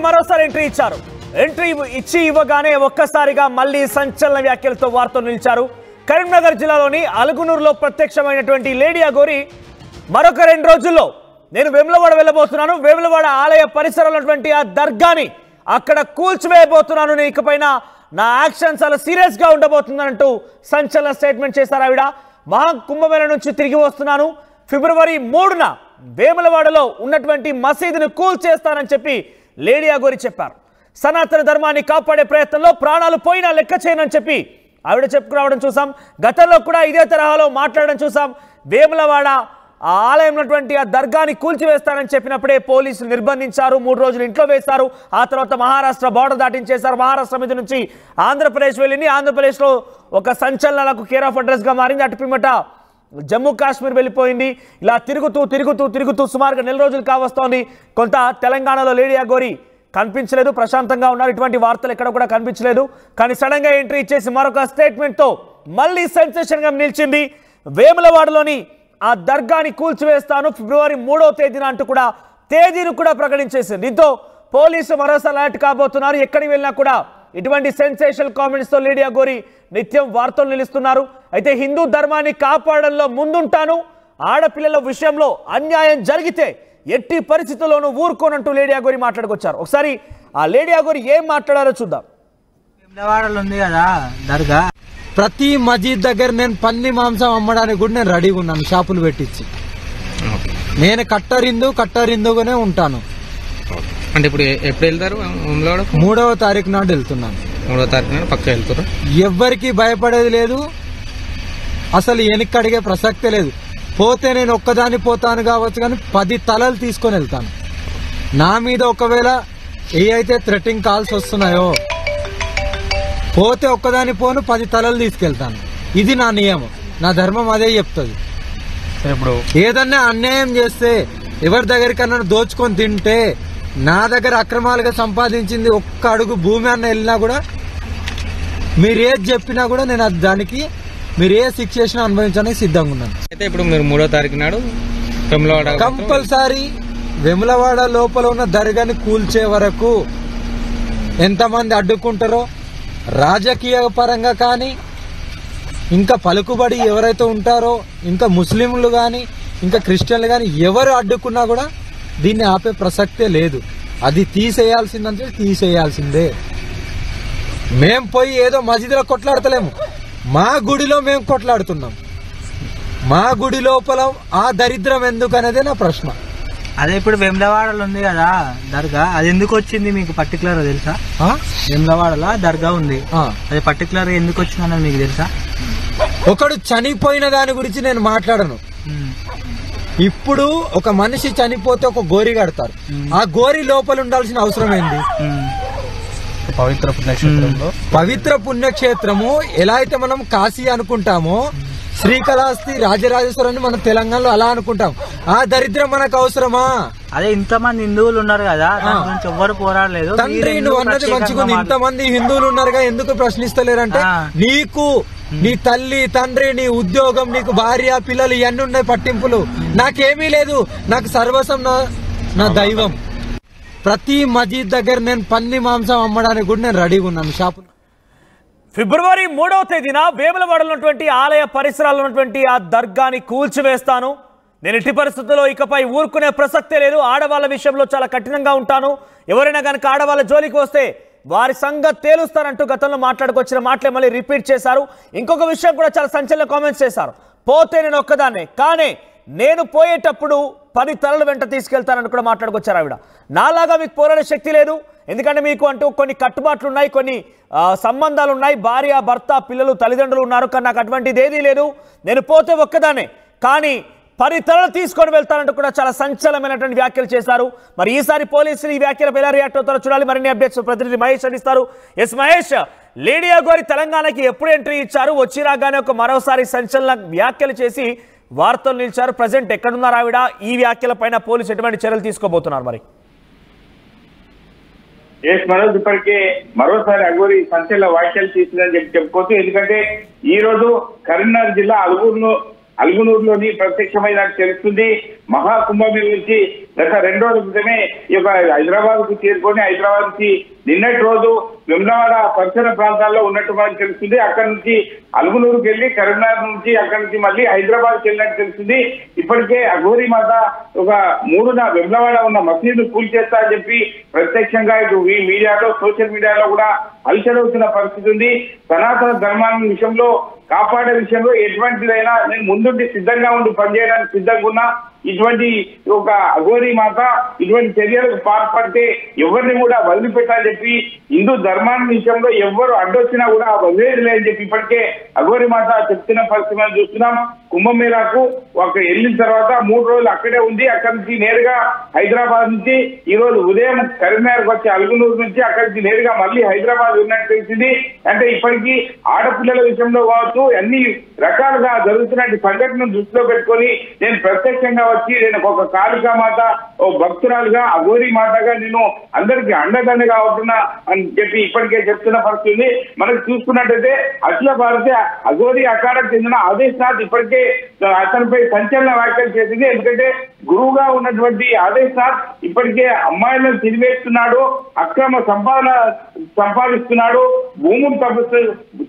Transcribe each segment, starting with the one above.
మరోసారి ఎంట్రీ ఇచ్చారు. ఎంట్రీ ఇచ్చి ఇవ్వగానే ఒక్కసారిగా మళ్ళీ సంచలన వ్యాఖ్యలతో వార్తలు నిలిచారు. కరీంనగర్ జిల్లాలోని అలుగునూరులో ప్రత్యక్షమైనటువంటి లేడీ అఘోరి మరొక 2 రోజుల్లో నేను వేములవాడ వెళ్ళబోతున్నాను, వేములవాడ ఆలయ పరిసరాల్లో ఉన్నటువంటి ఆ దర్గాని అక్కడ కూల్చివేయబోతున్నాను, నేను ఇకపైన నా యాక్షన్ చాలా సీరియస్ గా ఉండబోతుందంటూ సంచలన స్టేట్మెంట్ చేశారు ఆవిడ. మహాకుంభమేళ నుంచి తిరిగి వస్తున్నాను, ఫిబ్రవరి 3న వేములవాడలో ఉన్నటువంటి మసీదును కూల్చేస్తానని చెప్పి లేడీ అఘోరి చెప్పారు. సనాతన ధర్మాన్ని కాపాడే ప్రయత్నంలో ప్రాణాలు పోయినా లెక్క చేయనని చెప్పి ఆవిడ చెప్పుకురావడం చూసాం. గతంలో కూడా ఇదే తరహాలో మాట్లాడడం చూసాం. వేములవాడ ఆ ఆలయం ఉన్నటువంటి ఆ దర్గాని కూల్చివేస్తానని చెప్పినప్పుడే పోలీసులు నిర్బంధించారు, 3 రోజులు ఇంట్లో వేశారు. ఆ తర్వాత మహారాష్ట్ర బార్డర్ దాటించేశారు. మహారాష్ట్ర మీద నుంచి ఆంధ్రప్రదేశ్ వెళ్ళింది. ఆంధ్రప్రదేశ్లో ఒక సంచలనాలకు కేర్ ఆఫ్ అడ్రస్ గా మారింది. అటు పిమ్మట జమ్మూ కాశ్మీర్ వెళ్ళిపోయింది. ఇలా తిరుగుతూ సుమారుగా 4 రోజులు కావస్తోంది. కొంత తెలంగాణలో లేడీ అఘోరి కనిపించలేదు, ప్రశాంతంగా ఉన్నారు, ఇటువంటి వార్తలు ఎక్కడ కూడా కనిపించలేదు. కానీ సడన్ గా ఎంట్రీ ఇచ్చేసి మరొక స్టేట్మెంట్ తో మళ్ళీ సెన్సేషన్ గా నిలిచింది. వేములవాడలోని ఆ దర్గాని కూల్చివేస్తాను ఫిబ్రవరి 3వ తేదీన అంటూ కూడా తేదీని కూడా ప్రకటించేసింది. దీంతో పోలీసు మరోసారి అలర్ట్ కాబోతున్నారు. ఎక్కడికి వెళ్ళినా కూడా ఇటువంటి సెన్సేషనల్ కామెంట్స్ తో లేడీ అఘోరి నిత్యం వార్తలు నిలుస్తున్నారు. అయితే హిందూ ధర్మాన్ని కాపాడడంలో ముందుంటాను, ఆడపిల్లల విషయంలో అన్యాయం జరిగితే ఎట్టి పరిస్థితుల్లోనూ ఊరుకోనంటూ లేడీ అఘోరి మాట్లాడుకొచ్చారు. ఒకసారి ఆ లేడీ అఘోరి ఏం మాట్లాడారో చూద్దాం. వేములవాడలో ఉంది కదా దర్గా, ప్రతి మసీద్ దగ్గర నేను పంది మాంసం అమ్మడానికి కూడా నేను రెడీగా ఉన్నాను, షాపులు పెట్టించి. నేను కట్టరిందుగానే ఉంటాను. అంటే ఇప్పుడు ఎప్పుడు వెళ్తారు? 3వ తారీఖు నాడు వెళ్తున్నాను. 3వ తారీఖు నాడు పక్క వెళ్తారు. ఎవ్వరికి భయపడేది లేదు, అసలు వెనక్కి అడిగే ప్రసక్తే లేదు. పోతే నేను ఒక్కదాన్ని పోతాను కావచ్చు, కానీ 10 తలలు తీసుకొని వెళ్తాను. నా మీద ఒకవేళ ఏ అయితే థ్రెటింగ్ కాల్స్ వస్తున్నాయో, పోతే ఒక్కదాన్ని పోను 10 తలలు తీసుకెళ్తాను. ఇది నా నియమం, నా ధర్మం అదే చెప్తుంది. ఇప్పుడు ఏదన్నా అన్యాయం చేస్తే, ఎవరి దగ్గరికన్నా దోచుకొని తింటే, నా దగ్గర అక్రమాలుగా సంపాదించింది ఒక్క అడుగు భూమి అన్న వెళ్ళినా కూడా, మీరేది చెప్పినా కూడా నేను దానికి మీరు ఏ శిక్ష చేసినా అనుభవించడానికి సిద్ధంగా ఉన్నాను. అయితే ఇప్పుడు మీరు 3వ తారీఖు నాడు వేములవాడ కంపల్సరీ వేములవాడ లోపల ఉన్న దర్గాని కూల్చే వరకు ఎంతమంది అడ్డుకుంటారో, రాజకీయ పరంగా కానీ, ఇంకా పలుకుబడి ఎవరైతే ఉంటారో, ఇంకా ముస్లింలు కానీ, ఇంకా క్రిస్టియన్లు కానీ ఎవరు అడ్డుకున్నా కూడా దీన్ని ఆపే ప్రసక్తే లేదు. అది తీసేయాల్సిందంటే తీసేయాల్సిందే. మేం పోయి ఏదో మసీదులో కొట్లాడతలేము, మా గుడిలో మేము కొట్లాడుతున్నాం. మా గుడి లోపల ఆ దరిద్రం ఎందుకు అనేదే నా ప్రశ్న. అదే ఇప్పుడు వేములవాడలో ఉంది కదా దర్గా, అది ఎందుకు వచ్చింది మీకు పర్టికులర్ తెలుసా? వేములవాడలో దర్గా ఉంది, అది పర్టికులర్ ఎందుకు వచ్చిందన్నది మీకు తెలుసా? ఒకడు చనిపోయిన దాని గురించి నేను మాట్లాడను. ఇప్పుడు ఒక మనిషి చనిపోతే ఒక గోరి కడతారు, ఆ గోరి లోపల ఉండాల్సిన అవసరం ఏంది? పవిత్ర పుణ్యక్షేత్రము ఎలా అయితే మనం కాశీ అనుకుంటామో, శ్రీకాళహస్తి రాజరాజేశ్వరాన్ని మనం తెలంగాణలో అలా అనుకుంటాం. ఆ దరిద్రం మనకు అవసరమా? అదే ఇంతమంది హిందువులు ఉన్నారు కదా, దాని గురించి ఎవ్వరు పోరాడలేదు. తండ్రి నువ్వు అన్నది మంచిగుంది, ఇంతమంది హిందువులు ఉన్నారుగా, ఎందుకు ప్రశ్నిస్తలేరంటే, నీకు నీ తల్లి తండ్రి, నీ ఉద్యోగం, నీకు భార్య పిల్లలు ఇవన్నీ ఉన్నాయి పట్టింపులు. నాకేమీ లేదు, నాకు సర్వస్వం నా దైవం. ప్రతి మసీద్ దగ్గర నేను పంది మాంసం అమ్మడానికి కూడా నేను రెడీగా ఉన్నాను, షాపులు. ఫిబ్రవరి 3వ తేదీన వేములవాడలో ఉన్నటువంటి ఆలయ పరిసరాల్లో ఉన్నటువంటి ఆ దర్గాని కూల్చివేస్తాను, నేను ఎట్టి పరిస్థితుల్లో ఇకపై ఊరుకునే ప్రసక్తే లేదు, ఆడవాళ్ళ విషయంలో చాలా కఠినంగా ఉంటాను, ఎవరైనా కనుక ఆడవాళ్ళ జోలికి వస్తే వారి సంగతి తేలుస్తారంటూ గతంలో మాట్లాడుకొచ్చిన మాటలే మళ్ళీ రిపీట్ చేశారు. ఇంకొక విషయం కూడా చాలా సంచలన కామెంట్స్ చేశారు. పోతే నేను ఒక్కదాన్నే, కానీ నేను పోయేటప్పుడు 10 తలలు వెంట తీసుకెళ్తానని కూడా మాట్లాడుకొచ్చారు ఆవిడ. నాలాగా మీకు పోరాడే శక్తి లేదు, ఎందుకంటే మీకు అంటూ కొన్ని కట్టుబాట్లు ఉన్నాయి, కొన్ని సంబంధాలు ఉన్నాయి, భార్య భర్త పిల్లలు తల్లిదండ్రులు ఉన్నారు, కానీ నాకు అటువంటిది ఏదీ లేదు, నేను పోతే ఒక్కదానే, కానీ 10 తలలు తీసుకొని వెళ్తానంటూ కూడా చాలా సంచలనమైనటువంటి వ్యాఖ్యలు చేశారు. మరి ఈసారి పోలీసులు ఈ వ్యాఖ్యలపై ఎలా రియాక్ట్ అవుతారో చూడాలి. మరిన్ని అప్డేట్స్ ప్రతినిధి మహేష్ అందిస్తారు. ఎస్ మహేష్, లేడీ అఘోరి తెలంగాణకి ఎప్పుడు ఎంట్రీ ఇచ్చారు? వచ్చి రాగానే ఒక మరోసారి సంచలన వ్యాఖ్యలు చేసి వార్తలు నిలిచారు. ప్రజెంట్ ఎక్కడున్నారు ఆవిడ? ఈ వ్యాఖ్యల పైన పోలీసు ఎటువంటి చర్యలు తీసుకోబోతున్నారు? మరి మనోజ్, ఇప్పటికే మరోసారి అఘోరి సంచలన వ్యాఖ్యలు చేసిందని చెప్పుకోవచ్చు. ఎందుకంటే ఈ రోజు కరీంనగర్ జిల్లా అలుగునూరులోని ప్రత్యక్షమైన తెలుస్తుంది. మహాకుంభమేళ నుంచి గత 2 రోజుల క్రితమే ఈ యొక్క హైదరాబాద్ కు చేరుకొని హైదరాబాద్ నుంచి నిన్నటి రోజు వెమ్లవాడ పరిసర ప్రాంతాల్లో ఉన్నట్టు మనకు తెలుస్తుంది. అక్కడి నుంచి అలుగునూరుకి వెళ్ళి కరీంనగర్ నుంచి అక్కడి నుంచి మళ్ళీ హైదరాబాద్కి వెళ్ళినట్టు తెలుస్తుంది. ఇప్పటికే అఘోరి మాత ఒక 3న వెమ్లవాడ ఉన్న మసీదు కూల్చేస్తా అని చెప్పి ప్రత్యక్షంగా ఇటు మీడియాలో సోషల్ మీడియాలో కూడా హల్చలవుతున్న పరిస్థితి ఉంది. సనాతన ధర్మాన్ని విషయంలో కాపాడే విషయంలో ఎటువంటిదైనా నేను ముందుండి సిద్ధంగా ఉండి పనిచేయడానికి సిద్ధంగా ఉన్నా. ఇటువంటి ఒక అఘోరి మాత ఇటువంటి చర్యలకు పాల్పడితే ఎవరిని కూడా వదిలిపెట్టాలని చెప్పి హిందూ ధర్మాన్ని విషయంలో ఎవరు అడ్డొచ్చినా కూడా వదిలేదులే అని చెప్పి ఇప్పటికే అఘోరి మాత చెప్తున్న పరిస్థితి చూస్తున్నాం. కుంభమేళాకు ఒక వెళ్ళిన తర్వాత 3 రోజులు అక్కడే ఉంది. అక్కడి నుంచి నేరుగా హైదరాబాద్ నుంచి ఈ రోజు ఉదయం కరీంనగర్కి వచ్చి అలుగునూరు నుంచి అక్కడి నుంచి నేరుగా మళ్ళీ హైదరాబాద్ ఉన్నట్టు తెలిసింది. అంటే ఇప్పటికీ ఆడపిల్లల విషయంలో కావచ్చు అన్ని రకాలుగా జరుగుతున్న సంఘటనను దృష్టిలో పెట్టుకొని నేను ప్రత్యక్షంగా వచ్చి నేను ఒక కాళికా మాత ఓ భక్తురాలుగా అఘోరి మాతగా నేను అందరికి అండదండగా అవుతున్నా అని చెప్పి ఇప్పటికే చెప్తున్న పరిస్థితి. మనకు చూసుకున్నట్టయితే అఖిల భారతీయ అఘోరి అఖాడాకు చెందిన ఆదేశ్నాథ్ ఇప్పటికే అతనిపై సంచలన వ్యాఖ్యలు చేసింది. ఎందుకంటే గురువుగా ఉన్నటువంటి ఆదేశ్నాథ్ ఇప్పటికే అమ్మాయిలను తిరివేస్తున్నాడు, అక్రమ సంపాదిస్తున్నాడు, భూములు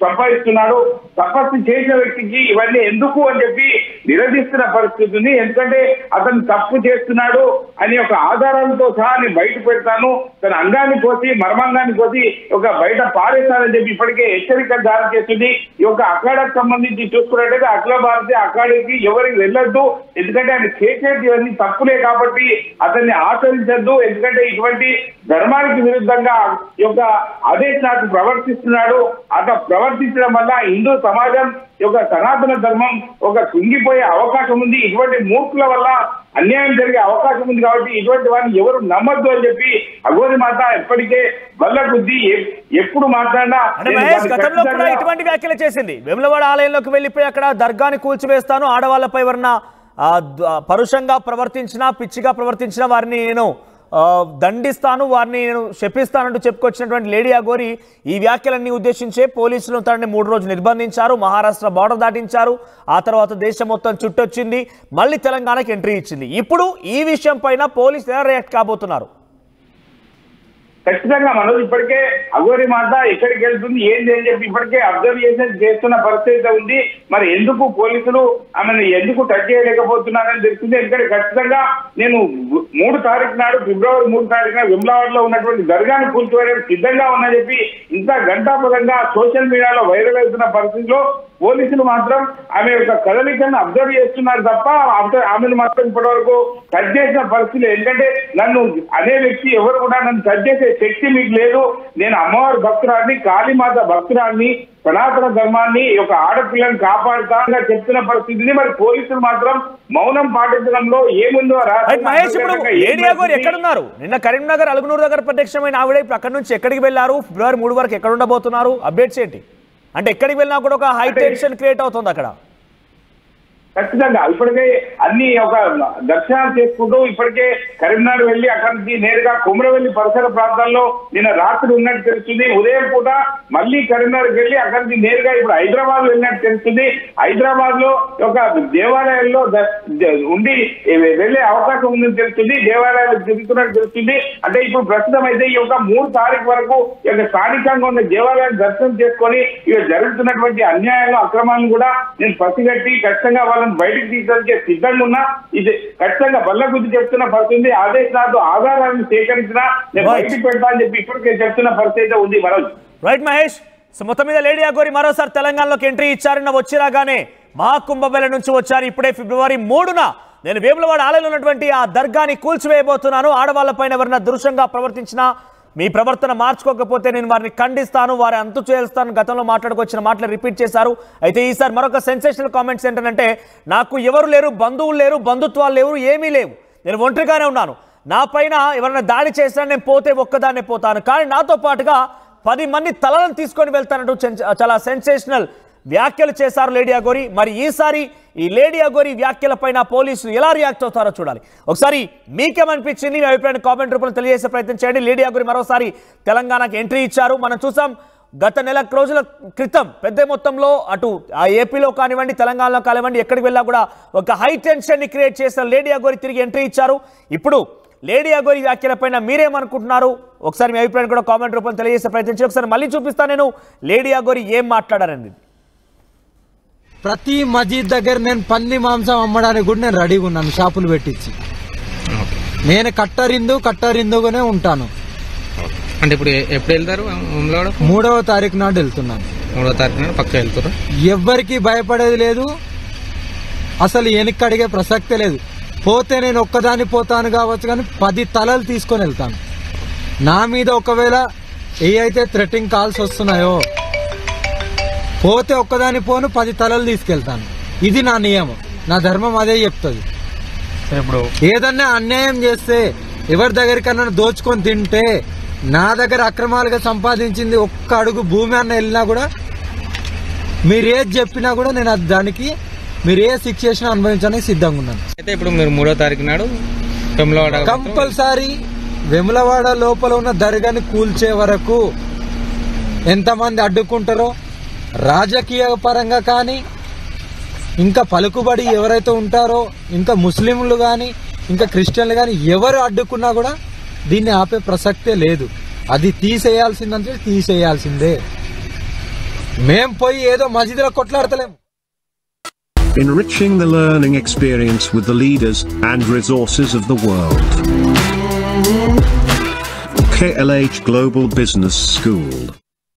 సంపాదిస్తున్నాడు. తపస్సు చేసిన వ్యక్తికి ఇవన్నీ ఎందుకు అని చెప్పి నిలదీస్తున్న పరిస్థితి ఉంది. ఎందుకంటే అతను తప్పు చేస్తున్నాడు అని ఒక ఆధారాలతో సహా నేను బయట పెడతాను, తన అంగాన్ని కోసి మర్మాంగాన్ని కోసి ఒక బయట పారేస్తానని చెప్పి ఇప్పటికే హెచ్చరికలు జారీ చేస్తుంది. ఈ యొక్క అఖాడాకు సంబంధించి చూసుకున్నట్టయితే అఖిల భారతీయ అఖాడాకి ఎవరికి వెళ్ళొద్దు, ఎందుకంటే ఆయన చేసేది ఇవన్నీ తప్పులే కాబట్టి అతన్ని ఆచరించద్దు. ఎందుకంటే ఇటువంటి ధర్మానికి విరుద్ధంగా ఈ యొక్క ఆదేశాలకు ప్రవర్తిస్తున్నాడు. అట్లా ప్రవర్తించడం వల్ల హిందూ సమాజం యొక్క సనాతన ధర్మం ఒక కుంగిపోయే అవకాశం ఉంది. ఇటువంటి మూర్ఖుల వల్ల అన్యాయం జరిగే అవకాశం ఉంది. కాబట్టి ఇటువంటి వారిని ఎవరు నమ్మద్దు అని చెప్పి అఘోరి మాత ఎప్పటికే వల్ల కొద్ది ఎప్పుడు మాట్లాడినా గతంలో కూడా ఇటువంటి వ్యాఖ్యలు చేసింది. వేములవాడ ఆలయంలోకి వెళ్ళిపోయి అక్కడ దర్గాని కూల్చివేస్తాను, ఆడవాళ్లపై ఎవరన్నా పరుషంగా ప్రవర్తించినా పిచ్చిగా ప్రవర్తించినా వారిని నేను దండిస్తాను, వారిని నేను శపిస్తానంటూ చెప్పుకొచ్చినటువంటి లేడీ అఘోరి ఈ వ్యాఖ్యలన్నీ ఉద్దేశించే పోలీసులు తనని 3 రోజులు నిర్బంధించారు, మహారాష్ట్ర బార్డర్ దాటించారు, ఆ తర్వాత దేశం మొత్తం చుట్టొచ్చింది, మళ్ళీ తెలంగాణకి ఎంట్రీ ఇచ్చింది. ఇప్పుడు ఈ విషయం పైన పోలీసులు ఎలా రియాక్ట్ కాబోతున్నారు? ఖచ్చితంగా మనోజ్ ఇప్పటికే అఘోరి మాత ఎక్కడికి వెళ్తుంది ఏంటి అని చెప్పి ఇప్పటికే అబ్జర్వేషన్ చేస్తున్న పరిస్థితి ఉంది. మరి ఎందుకు పోలీసులు ఆమెను ఎందుకు టచ్ చేయలేకపోతున్నారని తెలిసింది. ఎందుకంటే ఖచ్చితంగా నేను 3 తారీఖు నాడు ఫిబ్రవరి 3 తారీఖున వెమ్లవాడలో ఉన్నటువంటి దర్గాను కూల్చివేయడానికి సిద్ధంగా ఉన్నా చెప్పి ఇంత గంటాపదంగా సోషల్ మీడియాలో వైరల్ అవుతున్న పరిస్థితిలో పోలీసులు మాత్రం ఆమె యొక్క కదలికలను అబ్జర్వ్ చేస్తున్నారు తప్ప ఆమెను మాత్రం ఇప్పటి వరకు టచ్ చేసిన పరిస్థితి. ఎందుకంటే నన్ను అనే వ్యక్తి ఎవరు కూడా నన్ను టచ్ చేసే శక్తి మీకు లేదు, నేను అమ్మవారి భక్తురాన్ని, కాళీమాత భక్తురాన్ని, సనాతన ధర్మాన్ని ఒక ఆడపిల్లని కాపాడుతా చెప్తున్న పరిస్థితిని మరి పోలీసులు మాత్రం మౌనం పాటించడంలో ఏముందో మహేష్. ఇప్పుడు లేడీ అఘోరి ఎక్కడున్నారు? నిన్న కరీంనగర్ అలుగునూరు దగ్గర ప్రత్యక్షమైన ఆవిడ ఇప్పుడు అక్కడి నుంచి ఎక్కడికి వెళ్ళారు? ఫిబ్రవరి 3 వరకు ఎక్కడ ఉండబోతున్నారు? అప్డేట్స్ ఏంటి? అంటే ఎక్కడికి వెళ్ళినా కూడా ఒక హై టెన్షన్ క్రియేట్ అవుతుంది అక్కడ. ఖచ్చితంగా ఇప్పటికే అన్ని ఒక దర్శనాలు చేసుకుంటూ ఇప్పటికే కరీంనగర్ వెళ్ళి అక్కడి నుంచి నేరుగా కుమ్రవెల్లి పరిసర ప్రాంతాల్లో నిన్న రాత్రి ఉన్నట్టు తెలుస్తుంది. ఉదయం పూట మళ్ళీ కరీంనగర్కి వెళ్ళి అక్కడి నుంచి నేరుగా ఇప్పుడు హైదరాబాద్ వెళ్ళినట్టు తెలుస్తుంది. హైదరాబాద్ లో ఒక దేవాలయాల్లో ఉండి వెళ్లే అవకాశం ఉందని తెలుస్తుంది. దేవాలయాలు తిరుగుతున్నట్టు తెలుస్తుంది. అంటే ఇప్పుడు ప్రస్తుతం అయితే ఈ యొక్క 3 తారీఖు వరకు ఈ యొక్క స్థానికంగా ఉన్న దేవాలయాన్ని దర్శనం చేసుకొని ఇక జరుగుతున్నటువంటి అన్యాయాలు అక్రమాలను కూడా నేను పసిగట్టి ఖచ్చితంగా బయటకు తీసే సిద్ధంగా ఉన్నా. ఇది ఖచ్చితంగా బల్లగుద్ది చెప్తున్న పరిస్థితి. ఆదేశాలతో ఆధారాలను సేకరించినా నేను బయటకు పెడతా అని చెప్పి ఇప్పటికే చెప్తున్న పరిస్థితి ఉంది. మనోజ్ రైట్ మహేష్. సో మొత్తం మీద లేడీ అఘోరి మరోసారి తెలంగాణలోకి ఎంట్రీ ఇచ్చారన్న వచ్చిరాగానే మహాకుంభమేళ నుంచి వచ్చారు. ఇప్పుడే ఫిబ్రవరి 3న నేను వేములవాడ ఆలయంలో ఉన్నటువంటి ఆ దర్గాని కూల్చివేయబోతున్నాను, ఆడవాళ్లపైన ఎవరైనా దృశ్యంగా ప్రవర్తించినా మీ ప్రవర్తన మార్చుకోకపోతే నేను వారిని ఖండిస్తాను, వారి అంతు చేస్తాను గతంలో మాట్లాడుకొచ్చిన మాటలు రిపీట్ చేశారు. అయితే ఈసారి మరొక సెన్సేషనల్ కామెంట్స్ ఏంటంటే నాకు ఎవరు లేరు, బంధువులు లేరు, బంధుత్వాలు లేవు, ఏమీ లేవు, నేను ఒంటరిగానే ఉన్నాను, నా పైన ఎవరైనా దాడి చేసినా నేను పోతే ఒక్కదాన్నే పోతాను, కానీ నాతో పాటుగా 10 మంది తలలను తీసుకొని వెళ్తానంటూ చాలా సెన్సేషనల్ వ్యాఖ్యలు చేశారు లేడీ అఘోరి. మరి ఈసారి ఈ లేడీ అఘోరి వ్యాఖ్యలపైన పోలీసులు ఎలా రియాక్ట్ అవుతారో చూడాలి. ఒకసారి మీకేమనిపించింది మీ అభిప్రాయాన్ని కామెంట్ రూపంలో తెలియజేసే ప్రయత్నం చేయండి. లేడీ అఘోరి మరోసారి తెలంగాణకి ఎంట్రీ ఇచ్చారు. మనం చూసాం గత నెల రోజుల క్రితం పెద్ద మొత్తంలో అటు ఆ ఏపీలో కానివ్వండి తెలంగాణలో కానివ్వండి ఎక్కడికి వెళ్ళా కూడా ఒక హై టెన్షన్ని క్రియేట్ చేసిన లేడీ అఘోరి తిరిగి ఎంట్రీ ఇచ్చారు. ఇప్పుడు లేడీ అఘోరి వ్యాఖ్యలపైన మీరేమనుకుంటున్నారు? ఒకసారి మీ అభిప్రాయం కూడా కామెంట్ రూపంలో తెలియజేసే ప్రయత్నించి ఒకసారి మళ్ళీ చూపిస్తాను నేను లేడీ అఘోరి ఏం మాట్లాడారండి. ప్రతి మస్జిద్ దగ్గర నేను పంది మాంసం అమ్మడానికి కూడా నేను రెడీగా ఉన్నాను, షాపులు పెట్టించి. నేను కట్టరిందుగానే ఉంటాను. అంటే ఇప్పుడు ఎప్పుడు వెళ్తారు? 3వ తారీఖు నాడు వెళ్తున్నాను. 3వ తారీఖు నాడు పక్క వెళ్తారు. ఎవ్వరికి భయపడేది లేదు, అసలు వెనక్కి అడిగే ప్రసక్తే లేదు. పోతే నేను ఒక్కదాన్ని పోతాను కావచ్చు, కానీ 10 తలలు తీసుకొని వెళ్తాను. నా మీద ఒకవేళ ఏ అయితే థ్రెటింగ్ కాల్స్ వస్తున్నాయో, పోతే ఒక్కదాన్ని పోను 10 తలలు తీసుకెళ్తాను. ఇది నా నియమం, నా ధర్మం అదే చెప్తుంది. ఇప్పుడు ఏదన్నా అన్యాయం చేస్తే, ఎవరి దగ్గరికన్నా దోచుకొని తింటే, నా దగ్గర అక్రమాలుగా సంపాదించింది ఒక్క అడుగు భూమి అన్న వెళ్ళినా కూడా, మీరు ఏది చెప్పినా కూడా నేను దానికి మీరు ఏ శిక్ష చేసినా అనుభవించడానికి సిద్ధంగా ఉన్నాను. అయితే ఇప్పుడు మీరు 3వ తారీఖు నాడు వేములవాడ కంపల్సరీ వేములవాడ లోపల ఉన్న దర్గాని కూల్చే వరకు ఎంతమంది అడ్డుకుంటారో, రాజకీయ పరంగా కానీ, ఇంకా పలుకుబడి ఎవరైతే ఉంటారో, ఇంకా ముస్లింలు కానీ, ఇంకా క్రిస్టియన్లు కానీ ఎవరు అడ్డుకున్నా కూడా దీన్ని ఆపే ప్రసక్తే లేదు. అది తీసేయాల్సిందంటే తీసేయాల్సిందే. మేం పోయి ఏదో మసీదులో కొట్లాడతలేము. Enriching the learning experience with the leaders and resources of the world. KLH Global Business School.